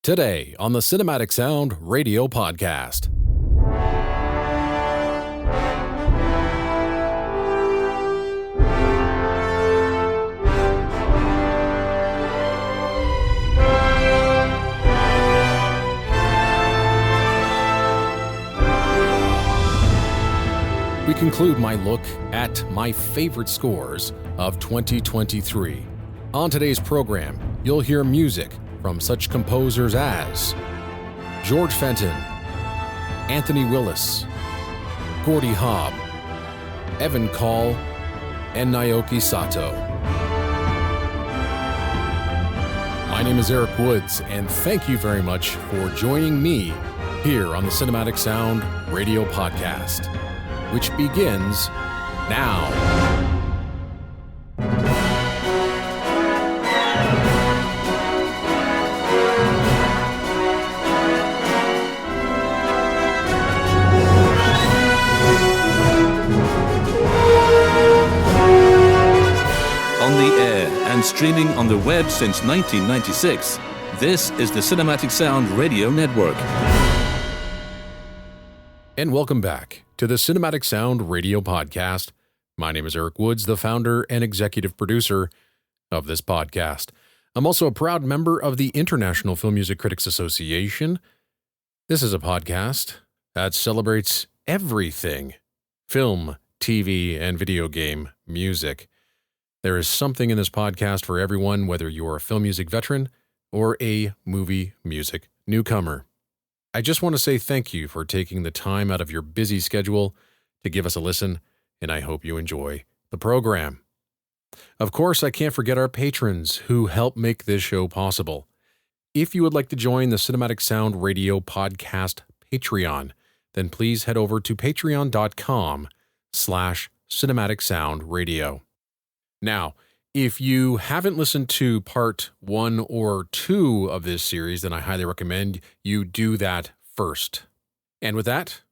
Today on the Cinematic Sound Radio Podcast. We conclude my look at my favorite scores of 2023. On today's program, you'll hear music from such composers as George Fenton, Anthony Willis, Gordy Haab, Evan Call, and Naoki Sato. My name is Erik Woods, and thank you very much for joining me here on the Cinematic Sound Radio Podcast, which begins now. On the air and streaming on the web since 1996, this is the Cinematic Sound Radio Network. And welcome back to the Cinematic Sound Radio Podcast. My name is Erik Woods, the founder and executive producer of this podcast. I'm also a proud member of the International Film Music Critics Association. This is a podcast that celebrates everything film, TV, and video game music. There is something in this podcast for everyone, whether you're a film music veteran or a movie music newcomer. I just want to say thank you for taking the time out of your busy schedule to give us a listen, and I hope you enjoy the program. Of course, I can't forget our patrons who help make this show possible. If you would like to join the Cinematic Sound Radio Podcast Patreon, then please head over to patreon.com/cinematicsoundradio. Now, if you haven't listened to part 1 or 2 of this series, then I highly recommend you do that first. And with that,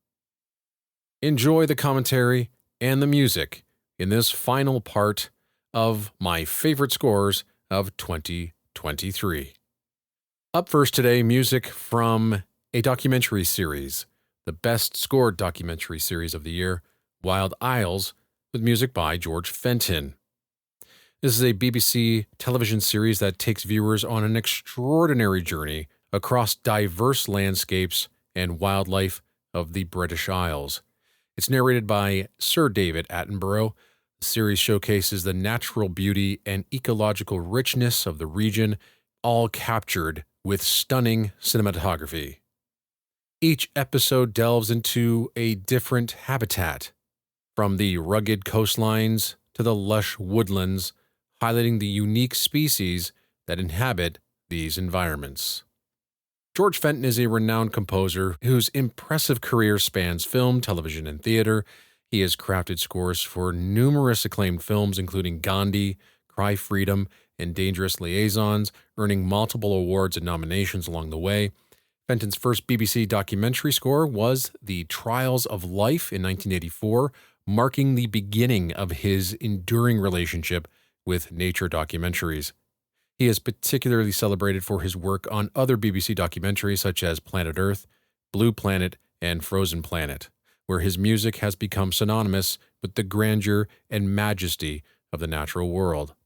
enjoy the commentary and the music in this final part of my favorite scores of 2023. Up first today, music from a documentary series, the best scored documentary series of the year, Wild Isles, with music by George Fenton. This is a BBC television series that takes viewers on an extraordinary journey across diverse landscapes and wildlife of the British Isles. It's narrated by Sir David Attenborough. The series showcases the natural beauty and ecological richness of the region, all captured with stunning cinematography. Each episode delves into a different habitat, from the rugged coastlines to the lush woodlands, highlighting the unique species that inhabit these environments. George Fenton is a renowned composer whose impressive career spans film, television, and theater. He has crafted scores for numerous acclaimed films, including Gandhi, Cry Freedom, and Dangerous Liaisons, earning multiple awards and nominations along the way. Fenton's first BBC documentary score was The Trials of Life in 1984, marking the beginning of his enduring relationship with nature documentaries. He is particularly celebrated for his work on other BBC documentaries such as Planet Earth, Blue Planet, and Frozen Planet, where his music has become synonymous with the grandeur and majesty of the natural world.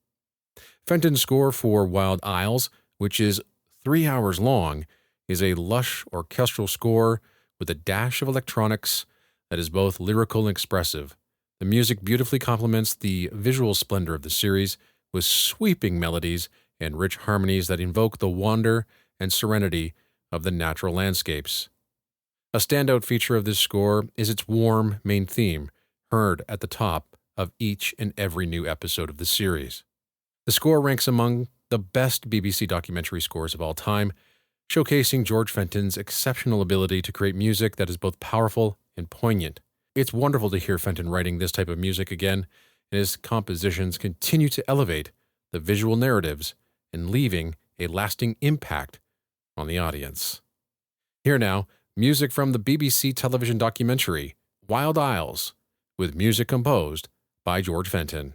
Fenton's score for Wild Isles, which is 3 hours long, is a lush orchestral score with a dash of electronics that is both lyrical and expressive. The music beautifully complements the visual splendor of the series with sweeping melodies and rich harmonies that invoke the wonder and serenity of the natural landscapes. A standout feature of this score is its warm main theme, heard at the top of each and every new episode of the series. The score ranks among the best BBC documentary scores of all time, showcasing George Fenton's exceptional ability to create music that is both powerful and poignant. It's wonderful to hear Fenton writing this type of music again, and his compositions continue to elevate the visual narratives and leaving a lasting impact on the audience. Here now, music from the BBC television documentary, Wild Isles, with music composed by George Fenton.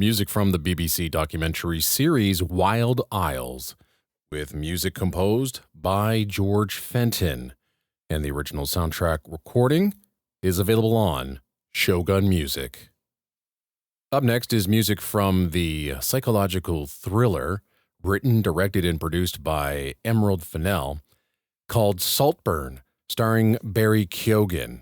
Music from the BBC documentary series Wild Isles, with music composed by George Fenton, and the original soundtrack recording is available on Shogun Music. Up next is music from the psychological thriller, written, directed, and produced by Emerald Fennell, called Saltburn, starring Barry Keoghan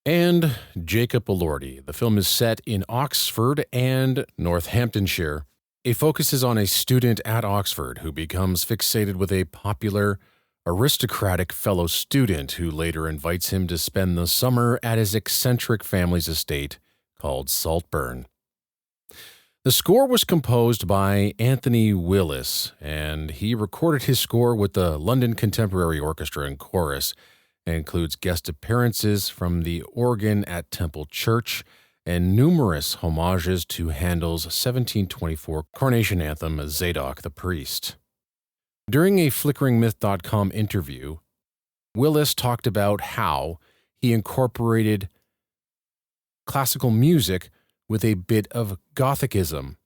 and Jacob Elordi. The film is set in Oxford and Northamptonshire. It focuses on a student at Oxford who becomes fixated with a popular, aristocratic fellow student who later invites him to spend the summer at his eccentric family's estate called Saltburn. The score was composed by Anthony Willis, and he recorded his score with the London Contemporary Orchestra and Chorus, and includes guest appearances from the organ at Temple Church and numerous homages to Handel's 1724 coronation anthem, Zadok the Priest. During a FlickeringMyth.com interview, Willis talked about how he incorporated classical music with a bit of Gothicism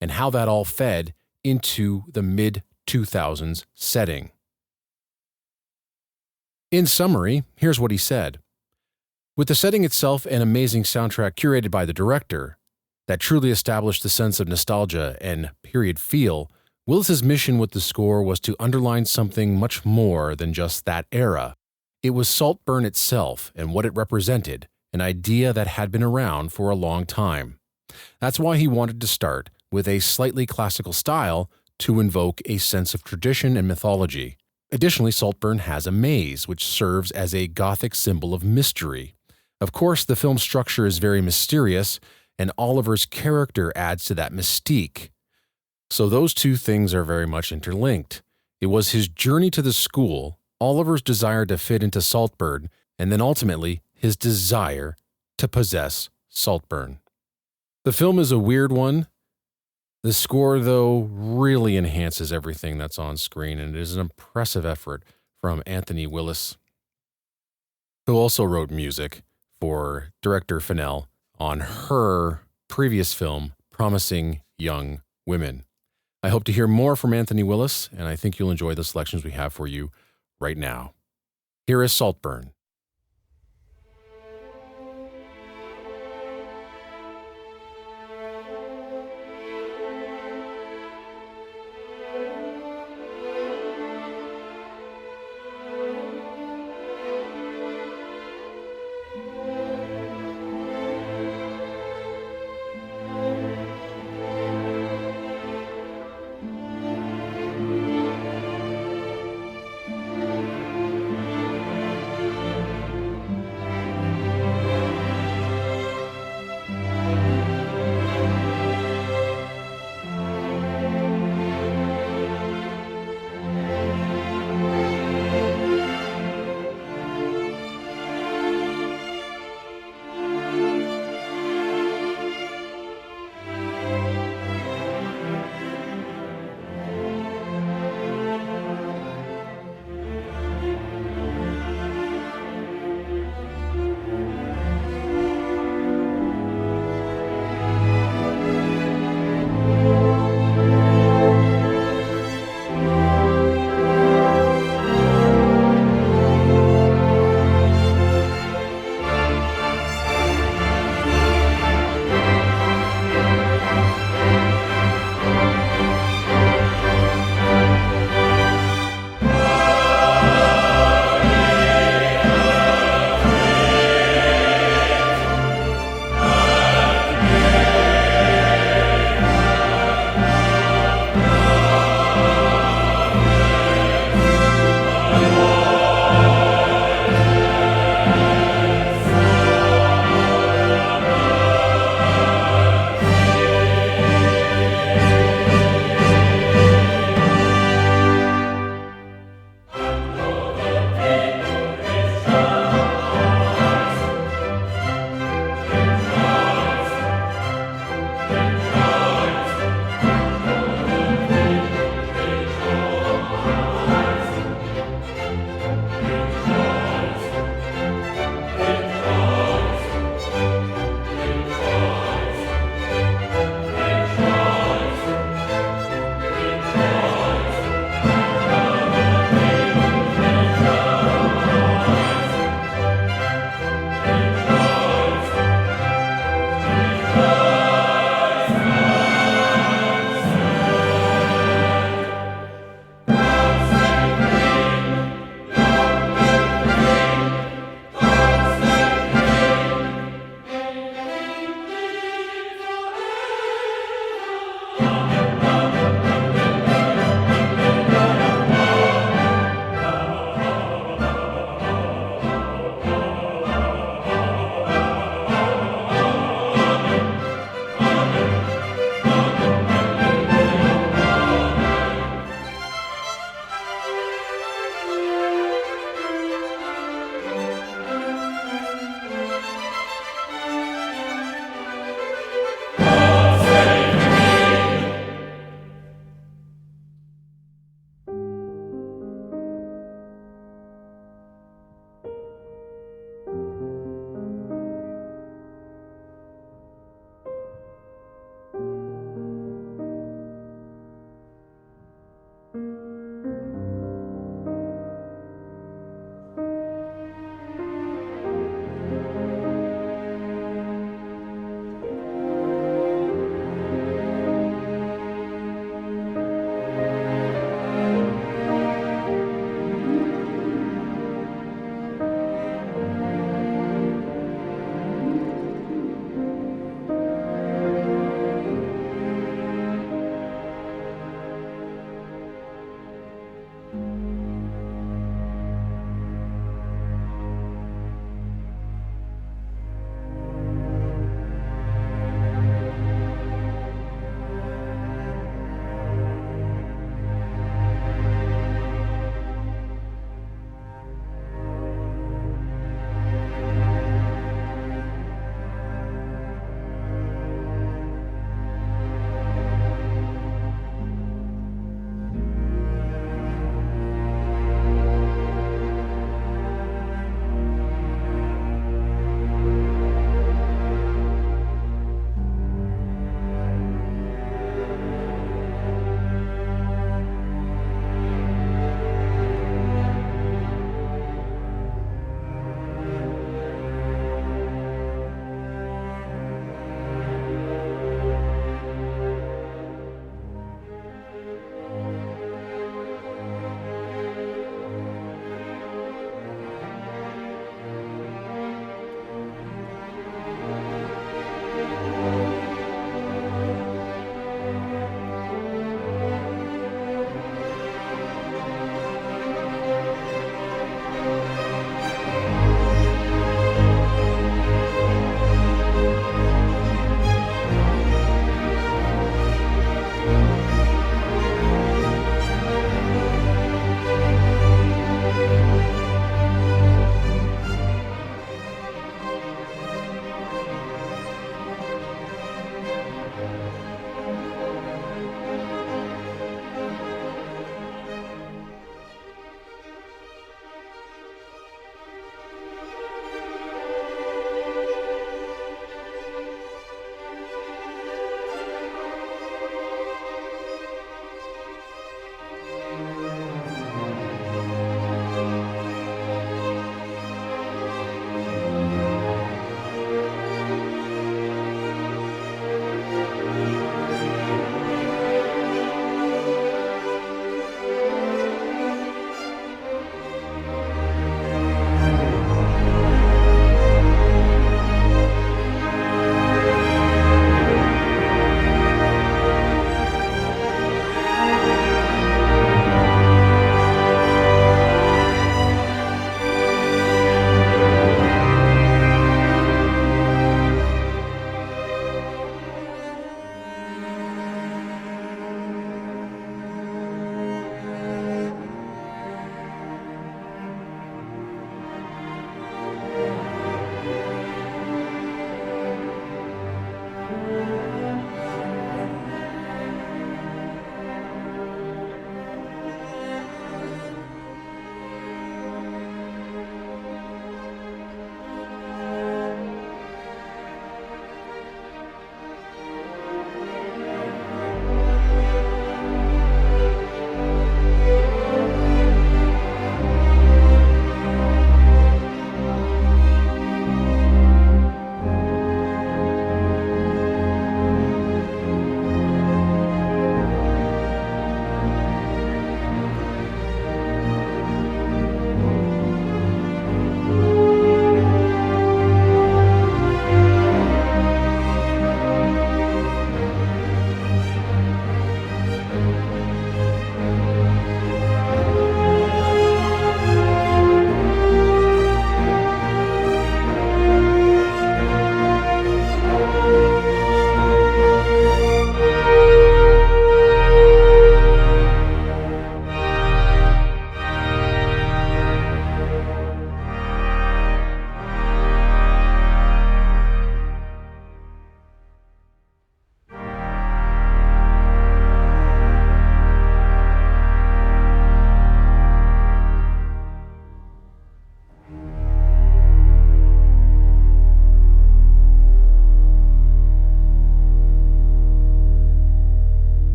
and how that all fed into the mid-2000s setting. In summary, here's what he said. With the setting itself an amazing soundtrack curated by the director that truly established the sense of nostalgia and period feel, Willis's mission with the score was to underline something much more than just that era. It was Saltburn itself and what it represented, an idea that had been around for a long time. That's why he wanted to start with a slightly classical style to invoke a sense of tradition and mythology. Additionally, Saltburn has a maze, which serves as a Gothic symbol of mystery. Of course, the film's structure is very mysterious, and Oliver's character adds to that mystique. So those two things are very much interlinked. It was his journey to the school, Oliver's desire to fit into Saltburn, and then ultimately his desire to possess Saltburn. The film is a weird one. The score, though, really enhances everything that's on screen, and it is an impressive effort from Anthony Willis, who also wrote music for director Fennell on her previous film, Promising Young Women. I hope to hear more from Anthony Willis, and I think you'll enjoy the selections we have for you right now. Here is Saltburn.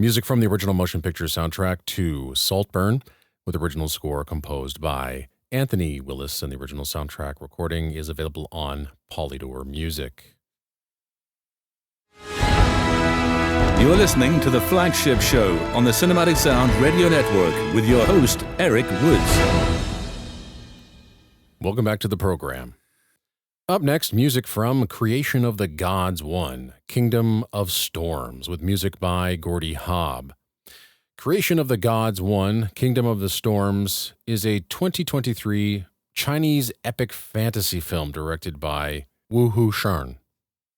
Music from the original motion picture soundtrack to Saltburn, with original score composed by Anthony Willis, and the original soundtrack recording is available on Polydor Music. You're listening to the Flagship Show on the Cinematic Sound Radio Network with your host, Erik Woods. Welcome back to the program. Up next, music from Creation of the Gods 1, Kingdom of Storms, with music by Gordy Haab. Creation of the Gods 1, Kingdom of the Storms is a 2023 Chinese epic fantasy film directed by Wu Shan.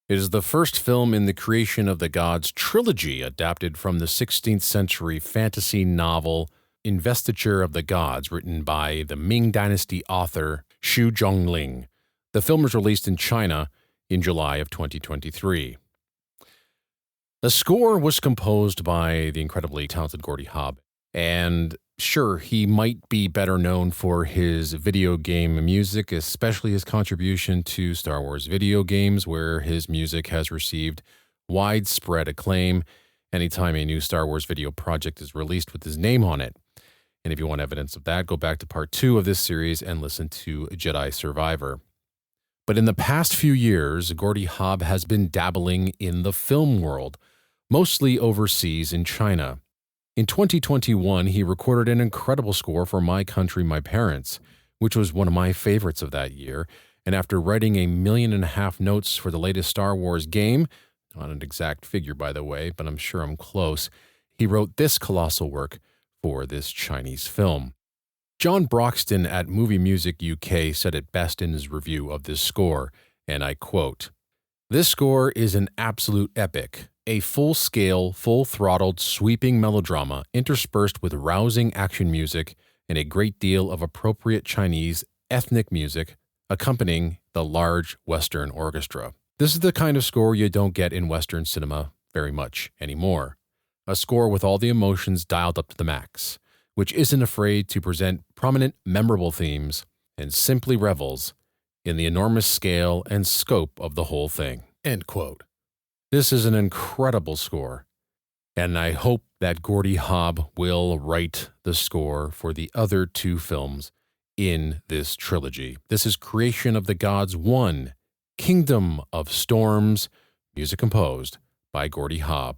It is the first film in the Creation of the Gods trilogy adapted from the 16th century fantasy novel Investiture of the Gods, written by the Ming Dynasty author Xu Zhongling. The film was released in China in July of 2023. The score was composed by the incredibly talented Gordy Haab, and sure, he might be better known for his video game music, especially his contribution to Star Wars video games, where his music has received widespread acclaim anytime a new Star Wars video project is released with his name on it. And if you want evidence of that, go back to part 2 of this series and listen to Jedi Survivor. But in the past few years, Gordy Haab has been dabbling in the film world, mostly overseas in China. In 2021, he recorded an incredible score for My Country, My Parents, which was one of my favorites of that year. And after writing 1.5 million notes for the latest Star Wars game, not an exact figure, by the way, but I'm sure I'm close, he wrote this colossal work for this Chinese film. John Broxton at Movie Music UK said it best in his review of this score, and I quote, "This score is an absolute epic, a full-scale, full-throttled, sweeping melodrama interspersed with rousing action music and a great deal of appropriate Chinese ethnic music accompanying the large Western orchestra. This is the kind of score you don't get in Western cinema very much anymore. A score with all the emotions dialed up to the max, which isn't afraid to present prominent, memorable themes and simply revels in the enormous scale and scope of the whole thing." End quote. This is an incredible score, and I hope that Gordy Haab will write the score for the other 2 films in this trilogy. This is Creation of the Gods 1, Kingdom of Storms, music composed by Gordy Haab.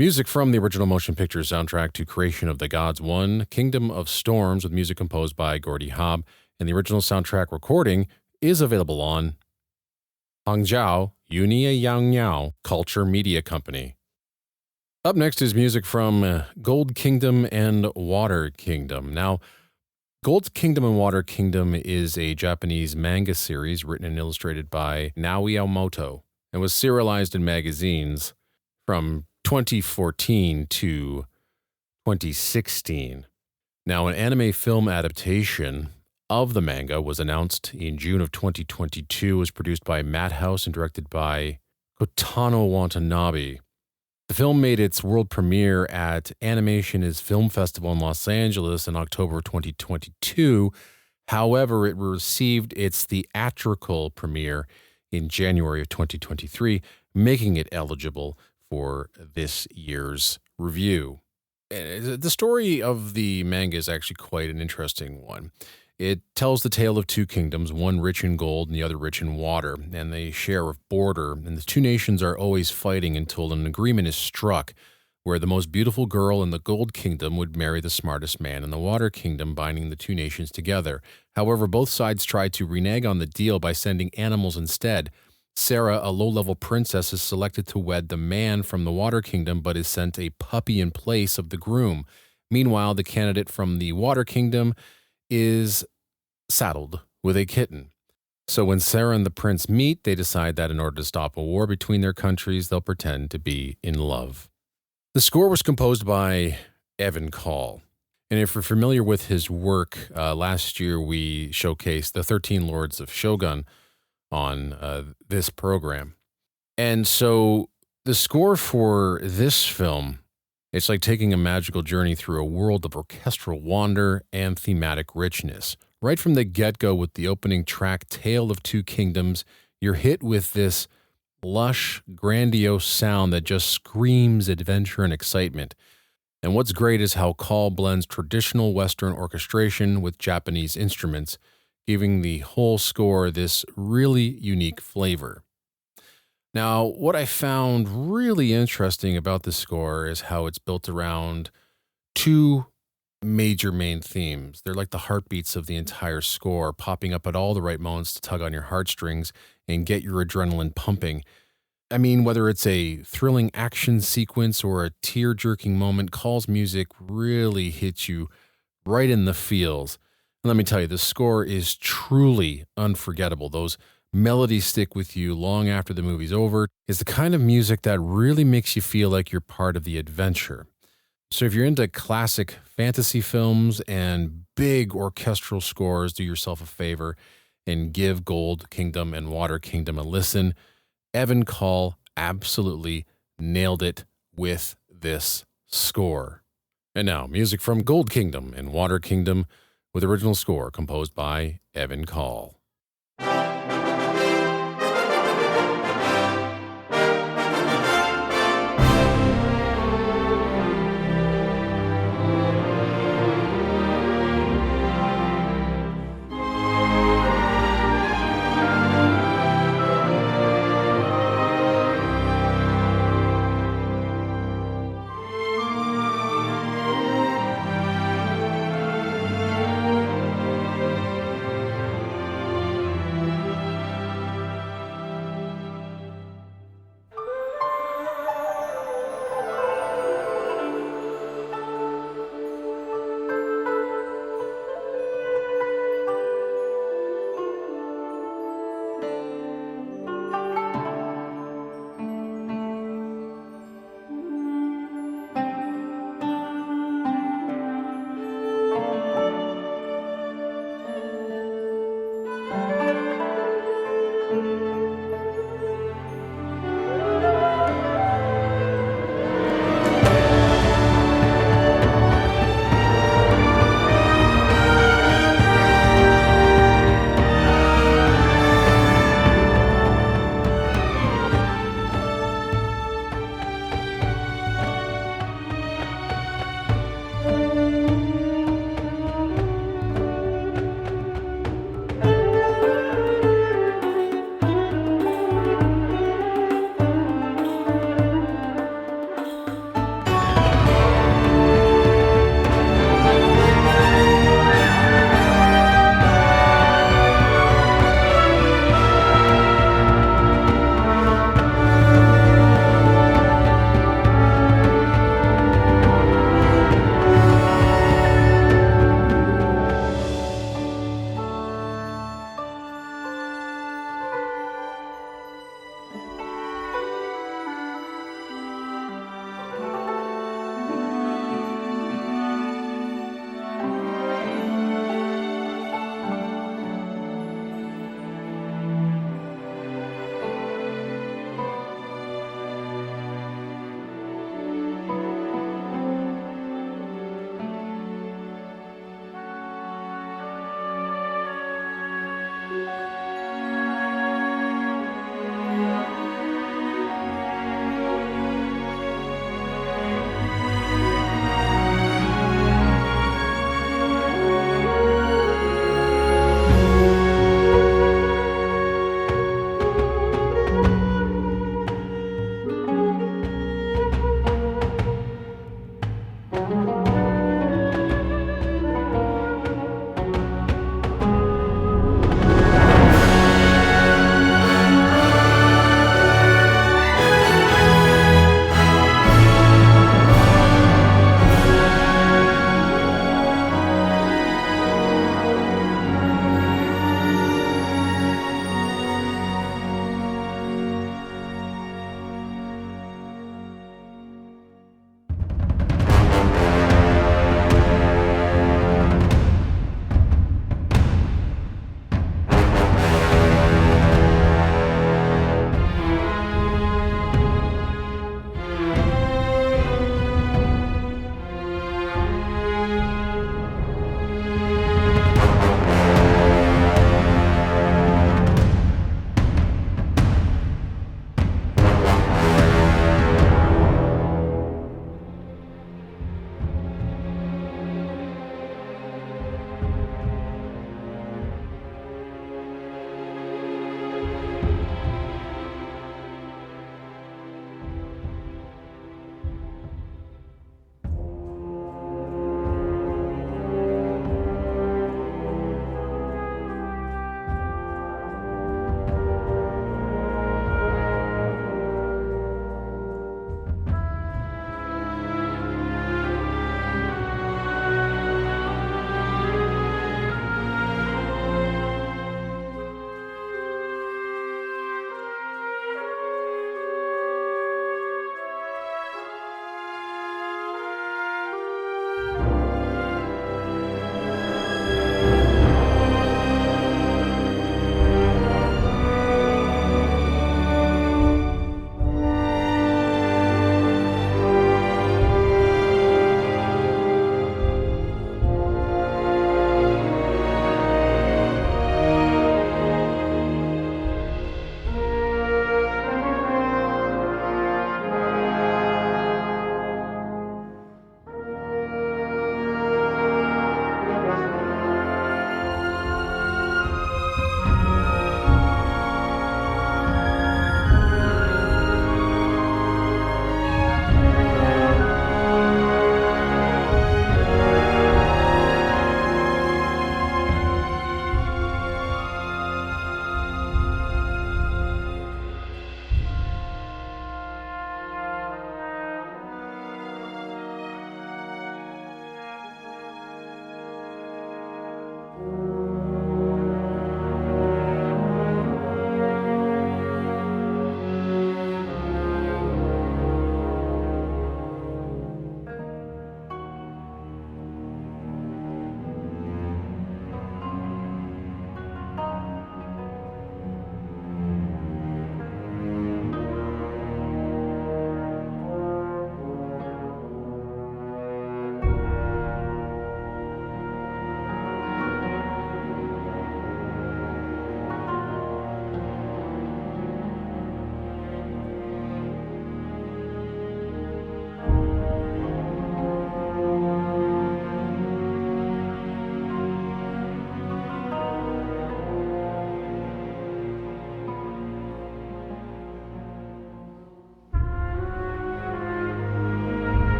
Music from the original motion picture soundtrack to Creation of the Gods 1, Kingdom of Storms, with music composed by Gordy Haab, and the original soundtrack recording is available on Hangzhou Yunia Yang Niao Culture Media Company. Up next is music from Gold Kingdom and Water Kingdom. Now, Gold Kingdom and Water Kingdom is a Japanese manga series written and illustrated by Naoki Sato and was serialized in magazines from 2014 to 2016. Now, an anime film adaptation of the manga was announced in June of 2022. It was produced by Madhouse and directed by Kotano Watanabe. The film made its world premiere at Animation is Film Festival in Los Angeles in October 2022. However, it received its theatrical premiere in January of 2023, making it eligible for this year's review. The story of the manga is actually quite an interesting one. It tells the tale of two kingdoms, one rich in gold and the other rich in water, and they share a border, and the two nations are always fighting until an agreement is struck where the most beautiful girl in the Gold Kingdom would marry the smartest man in the Water Kingdom, binding the two nations together. However, both sides try to renege on the deal by sending animals instead. Sarah, a low-level princess, is selected to wed the man from the Water Kingdom, but is sent a puppy in place of the groom. Meanwhile, the candidate from the Water Kingdom is saddled with a kitten. So when Sarah and the prince meet, they decide that in order to stop a war between their countries, they'll pretend to be in love. The score was composed by Evan Call. And if you're familiar with his work, last year we showcased the 13 Lords of Shogun on this program. And so the score for this film, it's like taking a magical journey through a world of orchestral wonder and thematic richness. Right from the get-go with the opening track, Tale of Two Kingdoms, you're hit with this lush, grandiose sound that just screams adventure and excitement. And what's great is how Call blends traditional Western orchestration with Japanese instruments, giving the whole score this really unique flavor. Now, what I found really interesting about the score is how it's built around two major main themes. They're like the heartbeats of the entire score, popping up at all the right moments to tug on your heartstrings and get your adrenaline pumping. I mean, whether it's a thrilling action sequence or a tear-jerking moment, Call's music really hits you right in the feels. And let me tell you, the score is truly unforgettable. Those melodies stick with you long after the movie's over. It's the kind of music that really makes you feel like you're part of the adventure. So if you're into classic fantasy films and big orchestral scores, do yourself a favor and give Gold Kingdom and Water Kingdom a listen. Evan Call absolutely nailed it with this score. And now, music from Gold Kingdom and Water Kingdom with original score composed by Evan Call.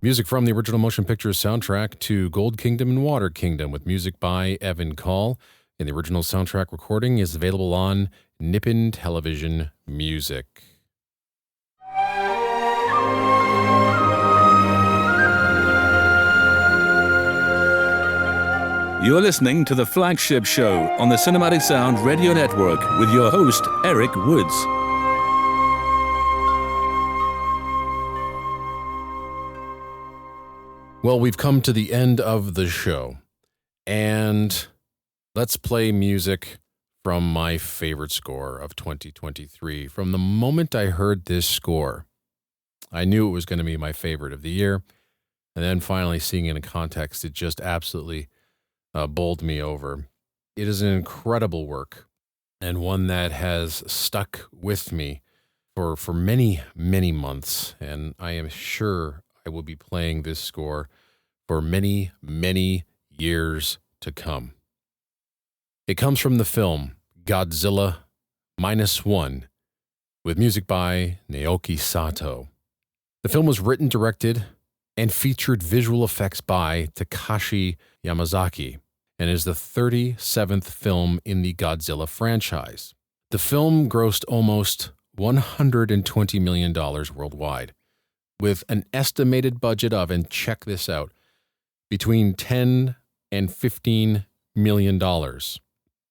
Music from the original motion picture soundtrack to Gold Kingdom and Water Kingdom with music by Evan Call. And the original soundtrack recording is available on Nippon Television Music. You're listening to the Flagship Show on the Cinematic Sound Radio Network with your host, Erik Woods. Well, we've come to the end of the show, and let's play music from my favorite score of 2023. From the moment I heard this score, I knew it was going to be my favorite of the year, and then finally seeing it in context, it just absolutely bowled me over. It is an incredible work, and one that has stuck with me for many, many months, and I am sure I will be playing this score for many, many years to come. It comes from the film Godzilla -1 with music by Naoki Sato. The film was written, directed, and featured visual effects by Takashi Yamazaki and is the 37th film in the Godzilla franchise. The film grossed almost $120 million worldwide, with an estimated budget of, and check this out, between $10 and $15 million,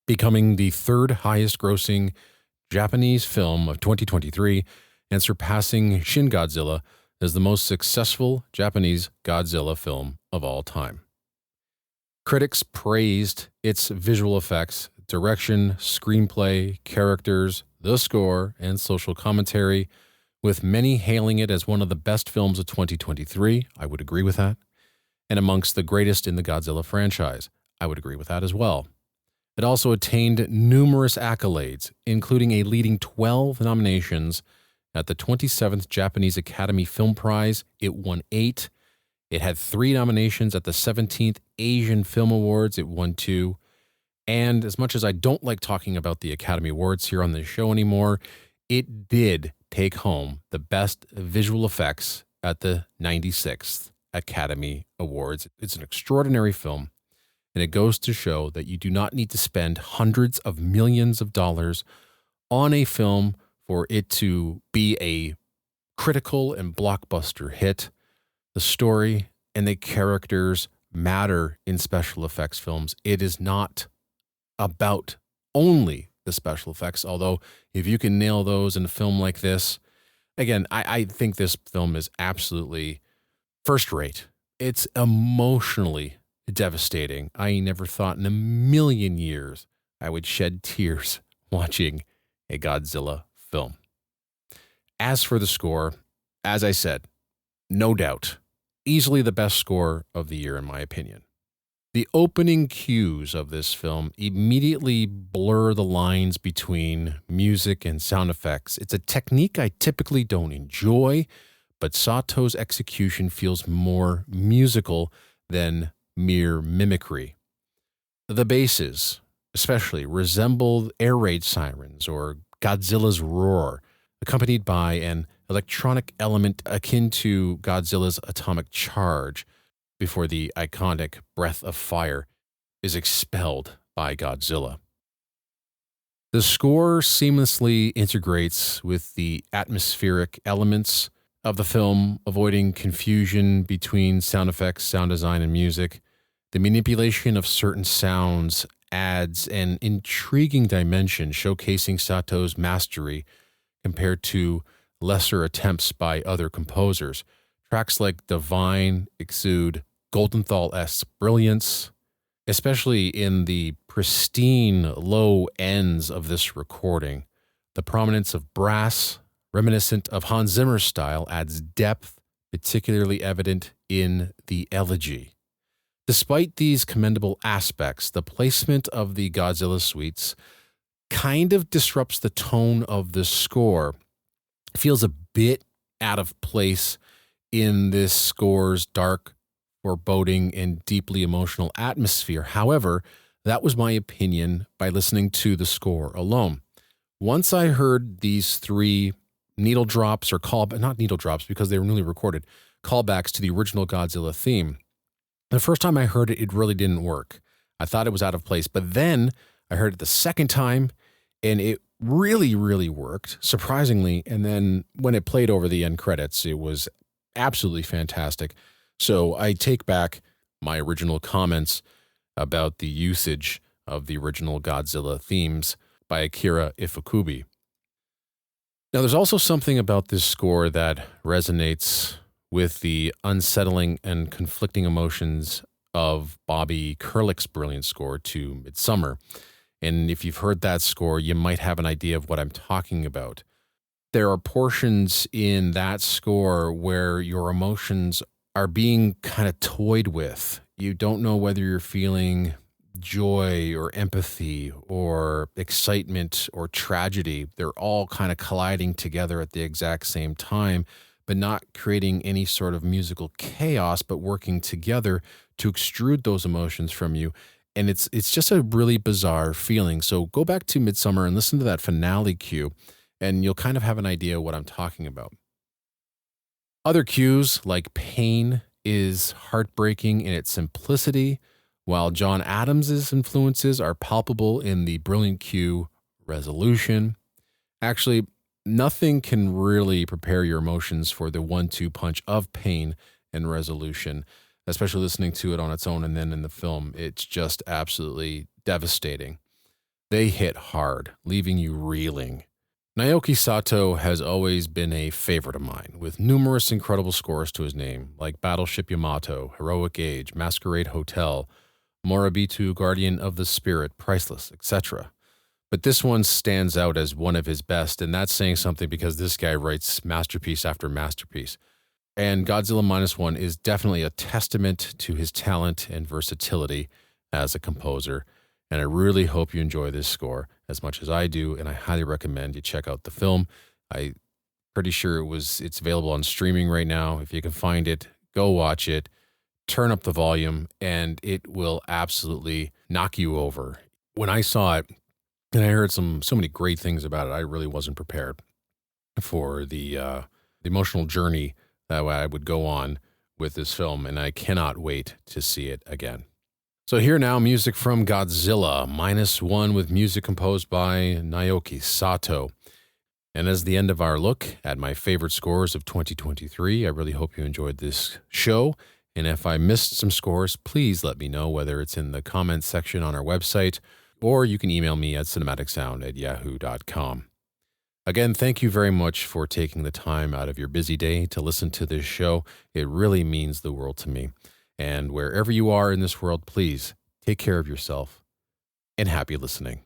becoming the third highest grossing Japanese film of 2023 and surpassing Shin Godzilla as the most successful Japanese Godzilla film of all time. Critics praised its visual effects, direction, screenplay, characters, the score, and social commentary, with many hailing it as one of the best films of 2023. I would agree with that. And amongst the greatest in the Godzilla franchise. I would agree with that as well. It also attained numerous accolades, including a leading 12 nominations at the 27th Japanese Academy Film Prize. It won 8. It had 3 nominations at the 17th Asian Film Awards. It won 2. And as much as I don't like talking about the Academy Awards here on this show anymore, it did take home the best visual effects at the 96th Academy Awards. It's an extraordinary film, and it goes to show that you do not need to spend hundreds of millions of dollars on a film for it to be a critical and blockbuster hit. The story and the characters matter in special effects films. It is not about only the special effects, although if you can nail those in a film like this, again, I think this film is absolutely first rate. It's emotionally devastating. I never thought in a million years I would shed tears watching a Godzilla film. As for the score, as I said, no doubt, easily the best score of the year in my opinion. The opening cues of this film immediately blur the lines between music and sound effects. It's a technique I typically don't enjoy, but Sato's execution feels more musical than mere mimicry. The basses, especially, resemble air raid sirens or Godzilla's roar, accompanied by an electronic element akin to Godzilla's atomic charge before the iconic breath of fire is expelled by Godzilla. The score seamlessly integrates with the atmospheric elements of the film, avoiding confusion between sound effects, sound design, and music. The manipulation of certain sounds adds an intriguing dimension, showcasing Sato's mastery compared to lesser attempts by other composers. Tracks like Divine exude Goldenthal-esque brilliance, especially in the pristine low ends of this recording. The prominence of brass, reminiscent of Hans Zimmer's style, adds depth, particularly evident in the elegy. Despite these commendable aspects, the placement of the Godzilla suites kind of disrupts the tone of the score. It feels a bit out of place in this score's dark, foreboding, and deeply emotional atmosphere. However, that was my opinion by listening to the score alone. Once I heard these 3 needle drops, or not needle drops because they were newly recorded, callbacks to the original Godzilla theme. The first time I heard it, it really didn't work. I thought it was out of place, but then I heard it the second time, and it really, really worked, surprisingly. And then when it played over the end credits, it was absolutely fantastic. So I take back my original comments about the usage of the original Godzilla themes by Akira Ifukube. Now, there's also something about this score that resonates with the unsettling and conflicting emotions of Bobby Kurlick's brilliant score to Midsummer. And if you've heard that score, you might have an idea of what I'm talking about. There are portions in that score where your emotions are being kind of toyed with. You don't know whether you're feeling joy or empathy or excitement or tragedy. They're all kind of colliding together at the exact same time, but not creating any sort of musical chaos, but working together to extrude those emotions from you. And it's just a really bizarre feeling. So go back to Midsummer and listen to that finale cue, and you'll kind of have an idea what I'm talking about. Other cues like Pain is heartbreaking in its simplicity, while John Adams' influences are palpable in the brilliant cue Resolution. Actually, nothing can really prepare your emotions for the 1-2 punch of Pain and Resolution, especially listening to it on its own and then in the film. It's just absolutely devastating. They hit hard, leaving you reeling. Naoki Sato has always been a favorite of mine, with numerous incredible scores to his name, like Battleship Yamato, Heroic Age, Masquerade Hotel, Morabitu, Guardian of the Spirit, Priceless, etc. But this one stands out as one of his best, and that's saying something because this guy writes masterpiece after masterpiece. And Godzilla Minus One is definitely a testament to his talent and versatility as a composer. And I really hope you enjoy this score as much as I do, and I highly recommend you check out the film. I'm pretty sure it's available on streaming right now. If you can find it, go watch it, turn up the volume, and it will absolutely knock you over. When I saw it, and I heard so many great things about it, I really wasn't prepared for the emotional journey that I would go on with this film, and I cannot wait to see it again. So here now, music from Godzilla Minus One with music composed by Naoki Sato. And as the end of our look at my favorite scores of 2023, I really hope you enjoyed this show. And if I missed some scores, please let me know, whether it's in the comments section on our website, or you can email me at cinematicsound@yahoo.com. Again, thank you very much for taking the time out of your busy day to listen to this show. It really means the world to me. And wherever you are in this world, please take care of yourself, and happy listening.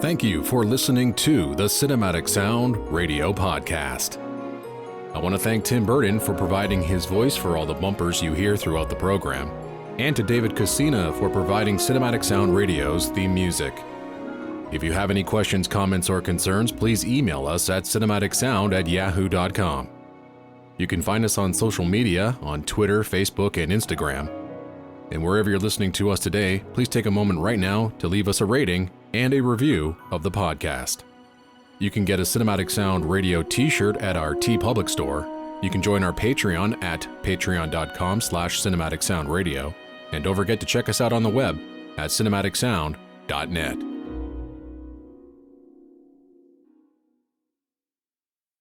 Thank you for listening to the Cinematic Sound Radio Podcast. I want to thank Tim Burton for providing his voice for all the bumpers you hear throughout the program, and to David Coscina for providing Cinematic Sound Radio's theme music. If you have any questions, comments, or concerns, please email us at cinematicsound@yahoo.com. You can find us on social media on Twitter, Facebook, and Instagram. And wherever you're listening to us today, please take a moment right now to leave us a rating and a review of the podcast. You can get a Cinematic Sound Radio t-shirt at our TeePublic store. You can join our Patreon at patreon.com/cinematicsoundradio. And don't forget to check us out on the web at cinematicsound.net.